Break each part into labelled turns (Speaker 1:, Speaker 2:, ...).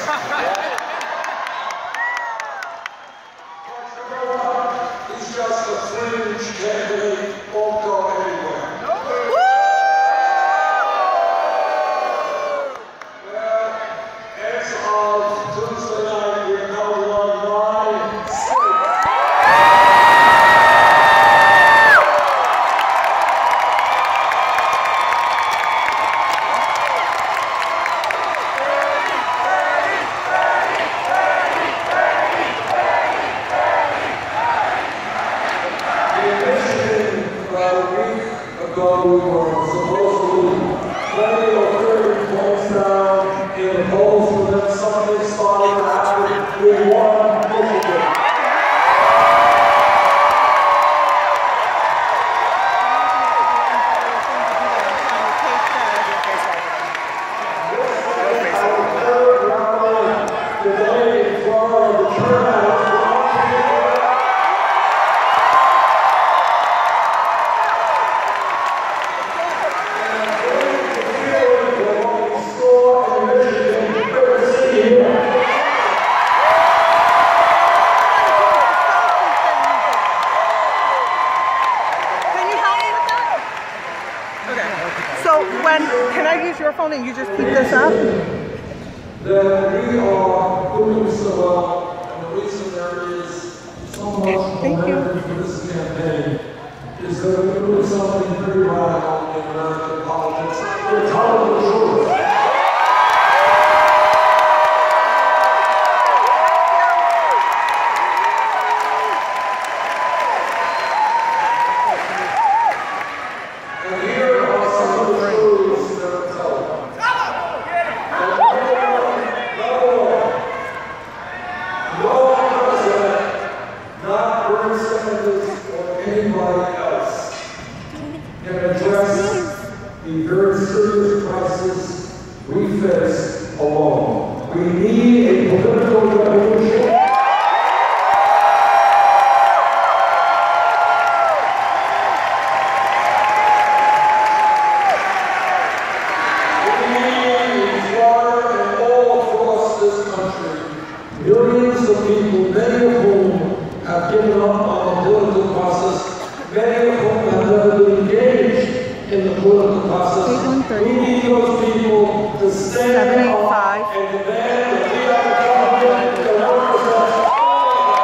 Speaker 1: He's just a fringe candidate, won't go anywhere. Well, as of Tuesday night, we're counting on 9 states. Ago, we were supposedly 20 or 30 points down in the polls, but then something started to happen. We won Michigan. Today in Florida, the turnout.
Speaker 2: So can I use your phone and you just keep this up?
Speaker 1: That we are doing so well, and the reason there is so much momentum for this campaign is that we're doing something pretty radical in American politics. We're telling the truth. And here are some of the truths that are told. No president, not Bernie Sanders or anybody else, can address the very serious crisis we face alone. We need a political revolution. Millions of people, many of whom have given up on the political process, many of whom have never been engaged in the political process. We need those people to stand up and demand that we have a government that represents all of us.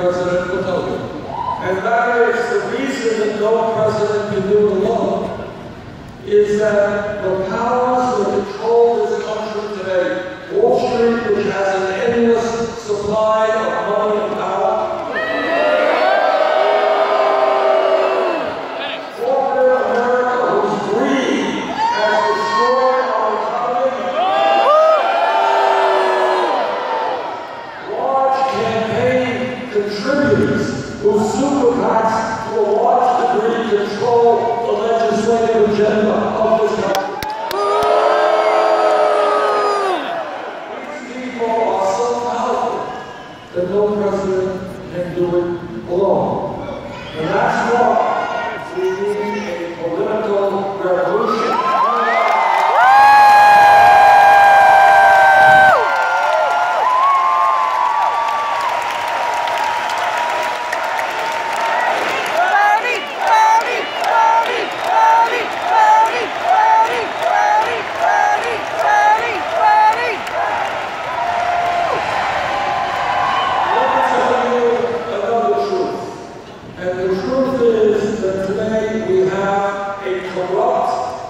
Speaker 1: President will tell you. And that is the reason that no president can do it alone, is that the powers that control this country today, Wall Street, which has an endless supply of money and power, corporate America, whose greed has destroyed our economy, large campaign contributors who super PACs to a large degree control the legislative agenda of this country. These people are so powerful that no president can do it alone. And that's why we need a political revolution. And the truth is that today we have a corrupt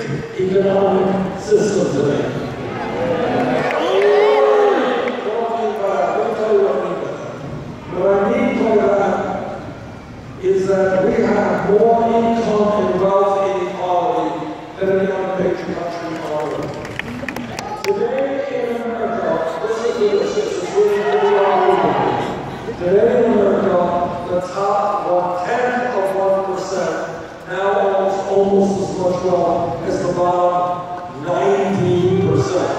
Speaker 1: great economic system today. What I mean by that is that we have more income and wealth inequality than any other major country on earth. Today in America, listen to this, this is really unbelievable. Today in America, the top 1/10 of 1% now owns almost as much wealth as the bottom 90%.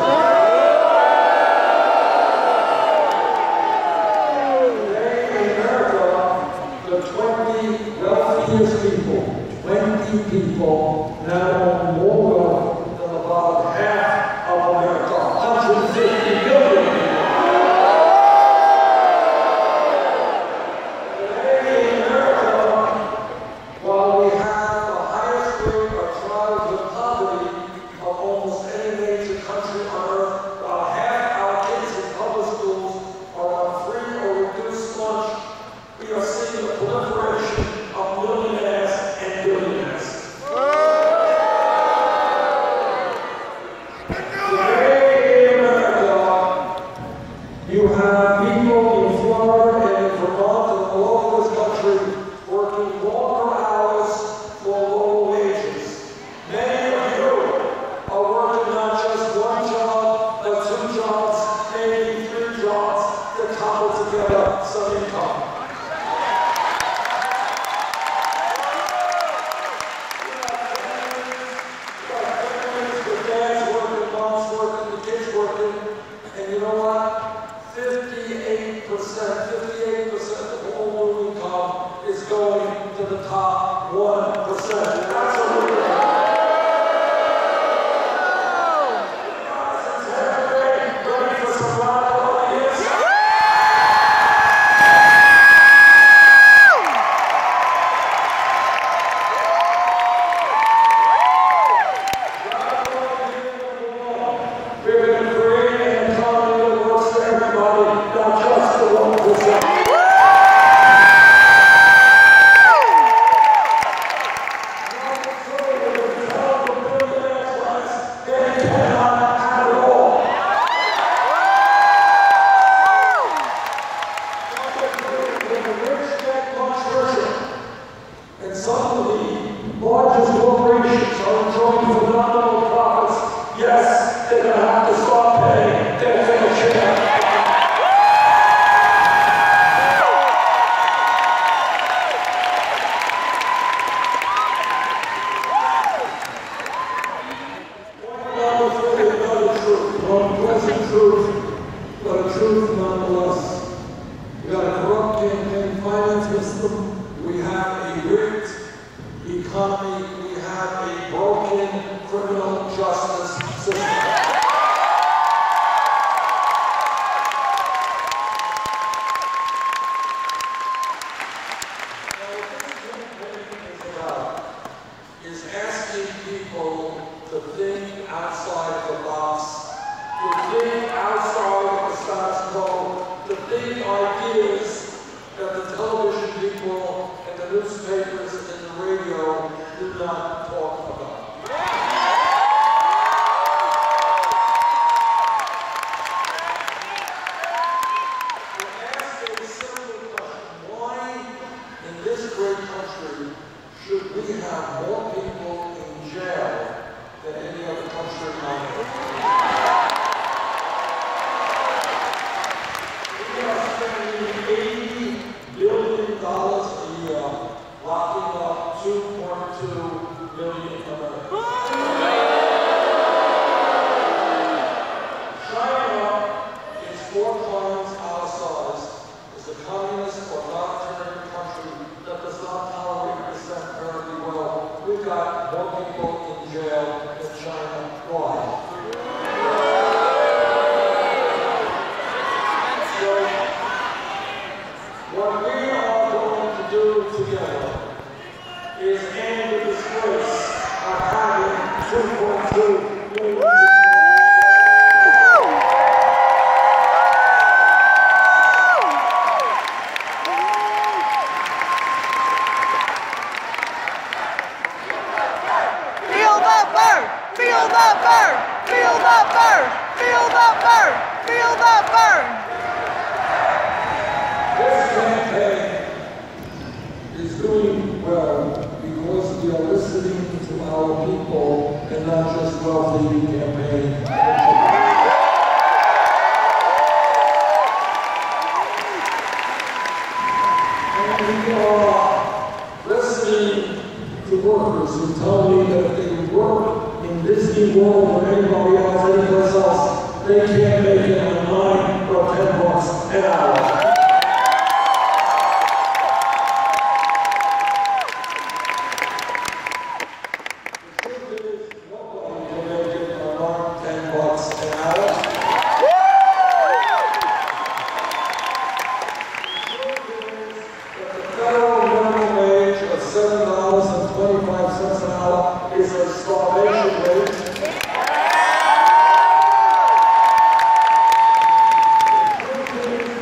Speaker 1: People, 20 people now own more wealth than the bottom half of America, 150 billion people. Today in America, while we have the highest rate of childhood poverty of almost any major country on earth, about half our kids in public schools are on free or reduced lunch, we are seeing the proliferation of millionaires and billionaires. Today in America, you have people in Florida and in Vermont and all over this country working longer hours for lower wages. Many of you are working not just one job, but 2 jobs, maybe 3 jobs to cobble together some income. And you know what? 58% of all new income is going to the top 1%. That's a little bit. Ready for some radical ideas? We're going to create an economy that works for everybody, not just the 1%. They cannot have it all. The rich get much richer, and some of the largest corporations are enjoying phenomenal profits. Yes, they're going to have to start paying their fair share. One pleasant truth, but a truth nonetheless. We got a corrupt campaign finance system. We have a rigged economy. We have a broken criminal justice system. Is asking people to think outside the box, to think outside of the status quo, to think ideas that the television people and the newspapers and the radio do not talk about. To ask a simple question, why in this great country should we have more people in jail than any other country on earth? We are spending $80 billion a year locking up 2.2 million Americans. China is 4 times our size, is a communist or authoritarian country that does not tolerate dissent very well. We've got more people in jail than China. Why? So, what we are going to do together is end the disgrace of having 2.2 million.
Speaker 2: Feel the bird! the burn! Feel the burn! Feel the burn! Feel the burn!
Speaker 1: This campaign is doing well because we are listening to our people and not just wealthy campaign. And we are listening to workers who tell me that if they work in Disney World or anybody else, anyplace else, they can't make it on $9 or $10 an hour. $7.25 an hour is a starvation rate.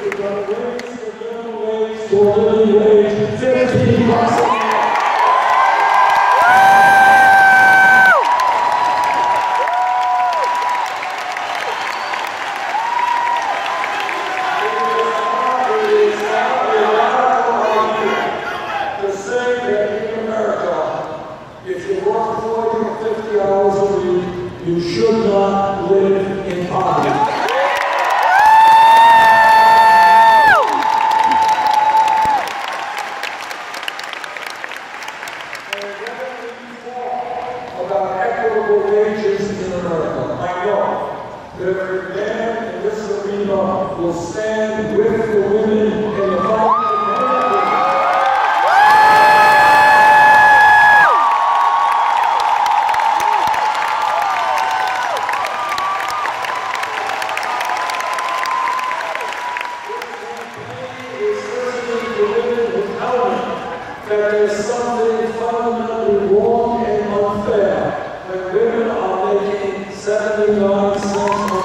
Speaker 1: We're going to raise the minimum wage to a living wage, $15 an hour. You should not live in poverty. And when we talk about equitable wages in America, I know that every man in this arena will stand with the women in the fight. That there's something fundamentally wrong and unfair when women are making 79 cents on the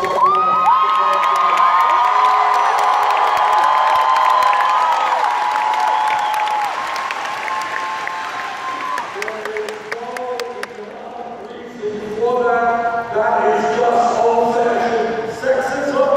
Speaker 1: for that is just old-fashioned sexism.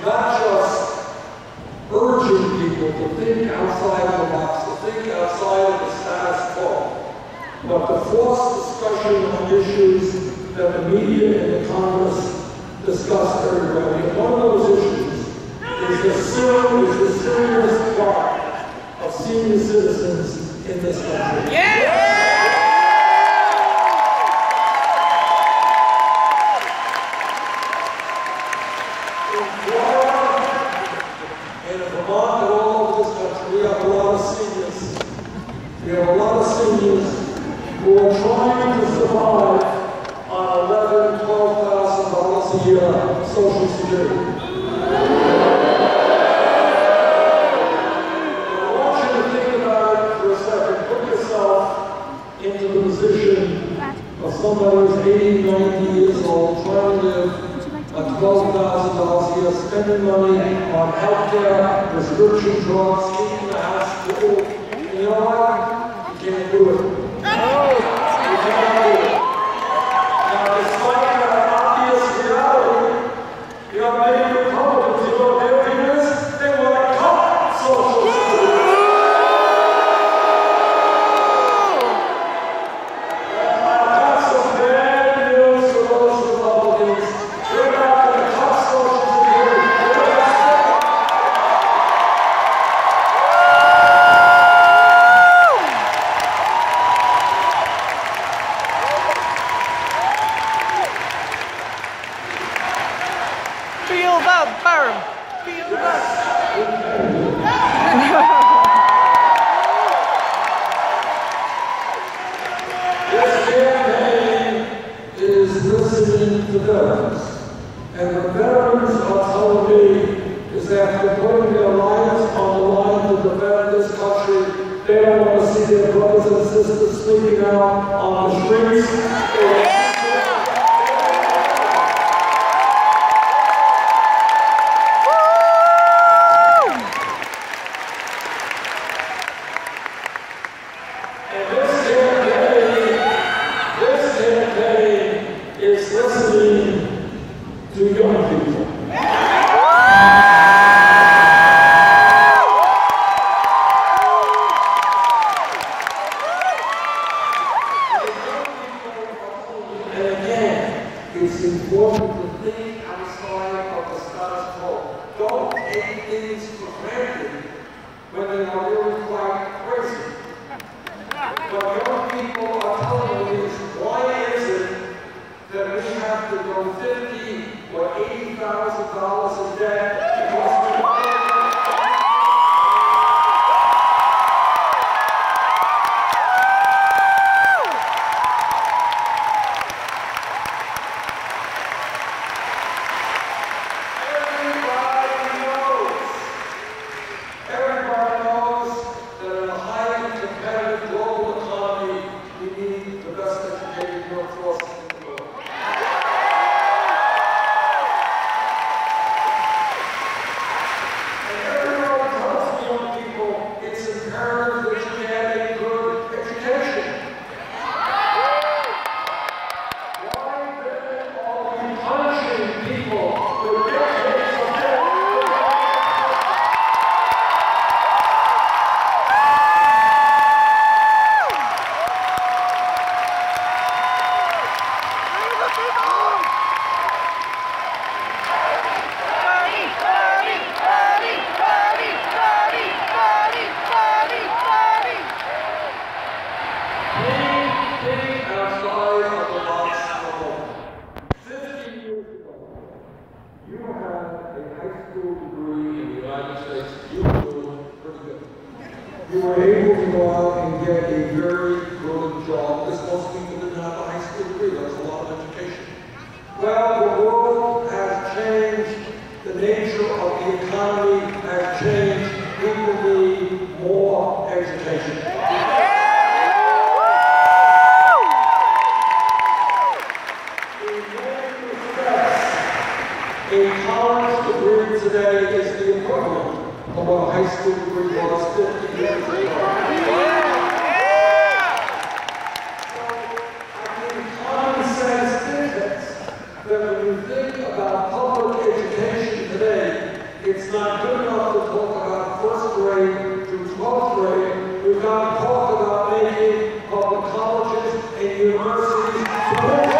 Speaker 1: Not just urging people to think outside the box, to think outside of the status quo, but to force discussion on issues that the media and the Congress discuss everywhere. And one of those issues is the serious part of senior citizens in this country.
Speaker 2: Yeah!
Speaker 1: And in Vermont and all over this country, we have a lot of seniors. We have a lot of seniors who are trying to survive on $11,000, $12,000 a year Social Security. I want you to think about it for a second. Put yourself into the position of somebody who's 80, 90 years old, trying to live $12,000 a year, spending money on healthcare, prescription drugs, eating the house, food. And you know what? You can't do it. You can't do it. Now, despite that obvious reality, you have many Republicans, you know what their view is? They want to cut Social Security. That's some bad news for those Republicans. We're not going to cut Social Security.
Speaker 2: Feel the burn! Feel the
Speaker 1: This campaign is listening to veterans. And the veterans are telling me is that after putting their lives on the line to defend this country, they don't want to see their brothers and sisters sleeping out on the streets. it's important to think outside of the status quo. Don't take things for granted when they are really quite crazy. What young people are telling me is, why is it that we have to go $50,000 or $80,000 in debt because we you were able to go out and get a very good job, because most people didn't have a high school degree. There was a lot of education. Well, the world has changed. The nature of the economy has changed. People need more education. In many respects, a college degree today is the equivalent of what a high school degree was 50 years ago. So, I think common sense dictates that when you think about public education today, it's not good enough to talk about first grade through 12th grade. We've got to talk about making public colleges and universities professional.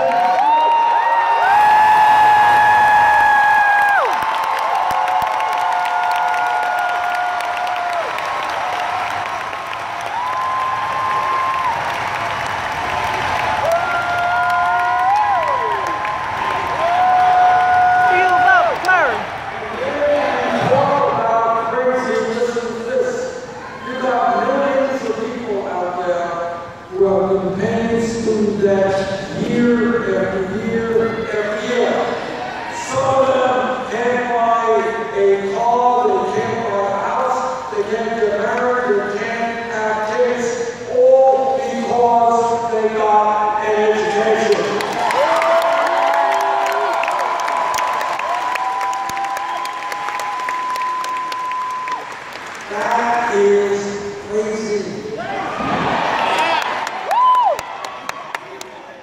Speaker 1: That is crazy.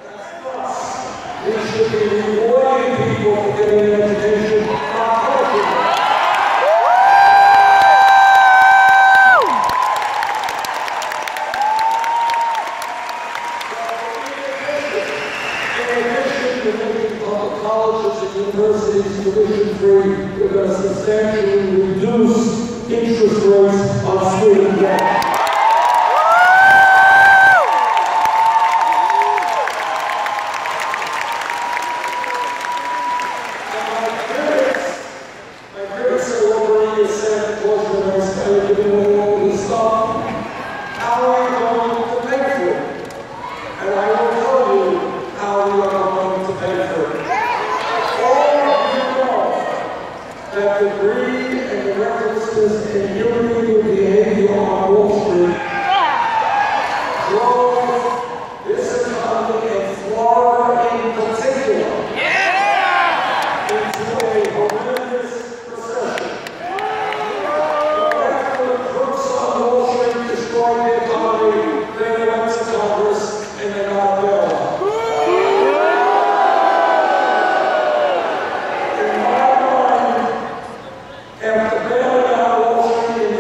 Speaker 1: That's us. We should be rewarding people for getting an education, not punishing them. In addition to making public colleges and universities tuition-free, we're going to substantially reduce interest rates on student debt. And my critics are over in Santa Claus when I started giving away all this stuff. How are you going to pay for it? And I will tell you how we are going to pay for it. All of you know that the greed and the recklessness and illegal behavior on Wall Street drove this economy and Florida in particular into a horrendous recession. After the crooks on Wall Street destroyed the economy, they went to Congress and they got a bailout. In my mind, after bailing out Wall Street in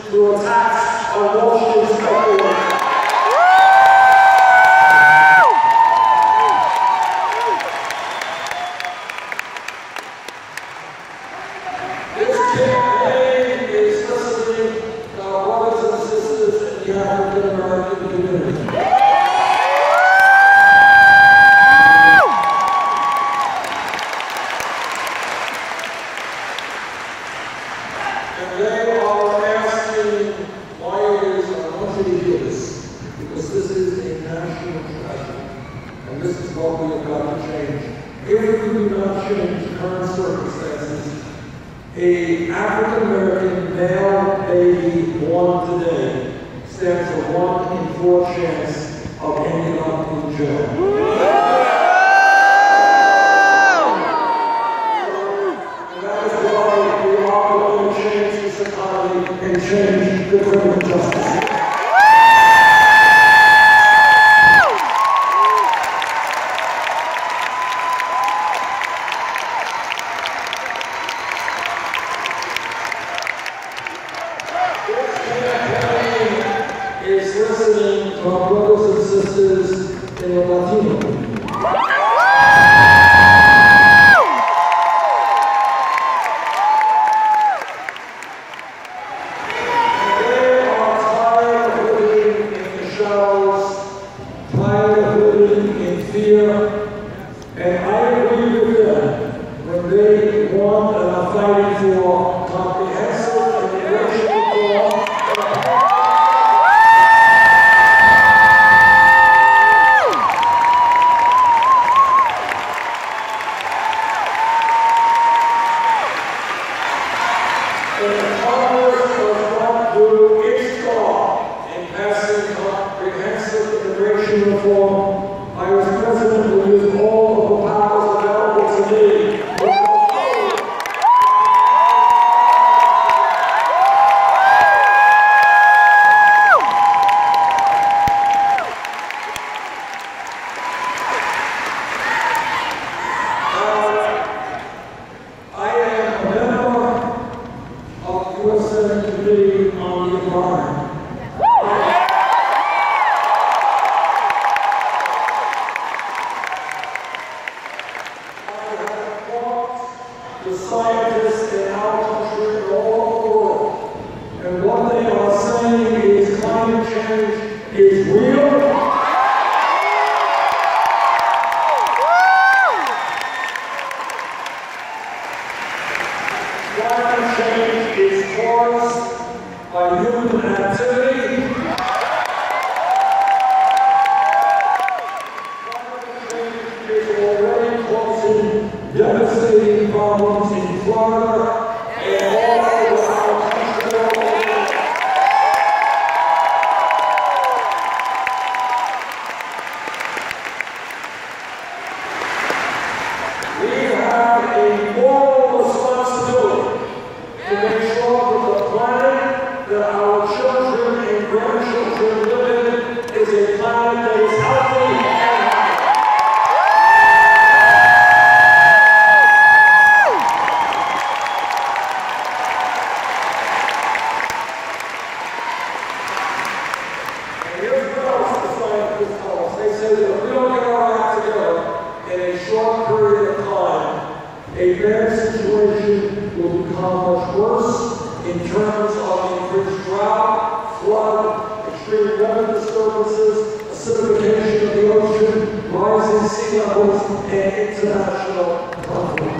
Speaker 1: through attacks on Wall Street speculators. This campaign is listening to our brothers and sisters in the African American community. And they are asking why it is, I want you to hear this, because this is a national tragedy, and this is what we have got to change. If we do not change current circumstances, an African-American male baby born today stands a 1 in 4 chance of ending up in jail. And change the criminal justice. This campaign is listening to our brothers and sisters in the Latino community. And I agree with them when they want and are fighting for comprehensive immigration reform. And Congress does not do its part in passing comprehensive immigration reform. I was president will use all of the powers available to me. I am a member of the U.S. Senate Committee on the Environment. The scientists in our country and all over the world. And what they are saying is climate change is real. Climate change is caused by human activity. Climate change is already causing devastating problems in Florida and all over our country. We have a moral responsibility to make sure that the planet that our children and grandchildren live in is a planet that is healthy and happy. They say that if we don't get our act together in a short period of time, a bad situation will become much worse in terms of increased drought, flood, extreme weather disturbances, acidification of the ocean, rising sea levels, and international conflict.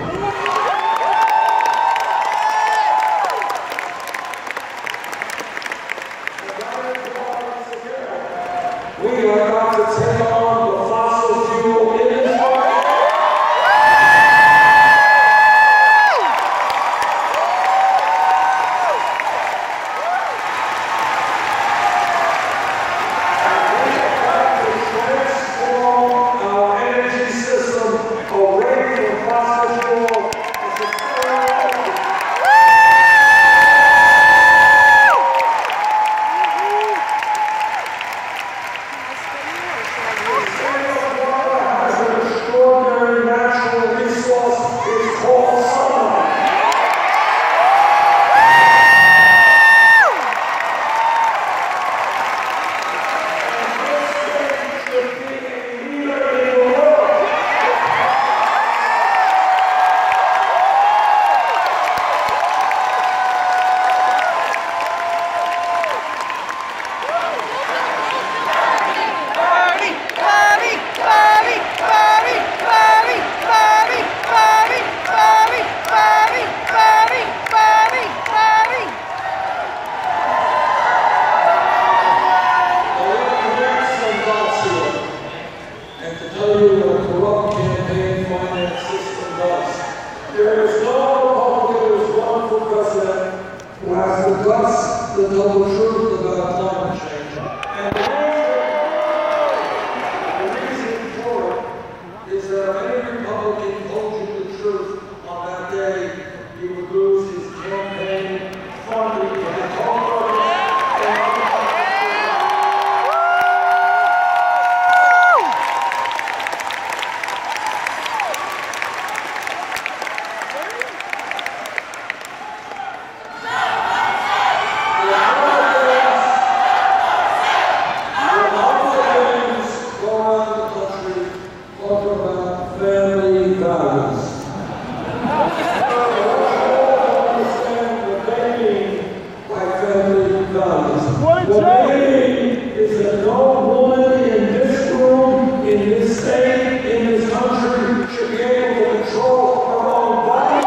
Speaker 1: We are about to take on the fossil fuel industry. And we are about to transform our energy system away from fossil fuel us the total truth about climate change. And the reason for it is that if any Republican told you the truth on that day, he would lose his campaign funding for the Tampa. Family values. What they mean is that no woman in this room, in this state, in this country should be able to control her own body.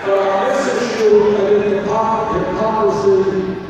Speaker 1: But on this issue, I think hypocrisy